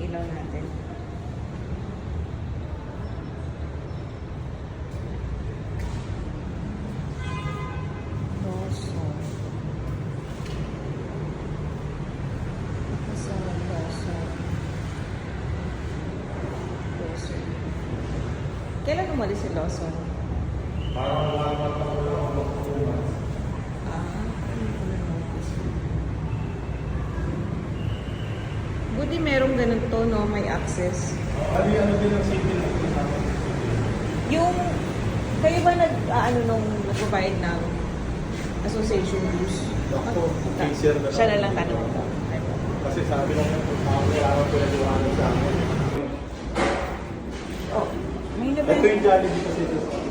ilaw natin. Lawson. Sa Lawson. Lawson. Kailan umalis si Lawson? Parang malaman ako lang ako mag-2 months. Buti merong ganito, no? May access. Ano din ang city na Yung, kayo ba nag-provide ng association dues? Ako, teacher na Siya na lang tanong. Kasi sabi lang yung kailangan ko yung sa akin. Oh, may Ito yung Jollibee kasi ito.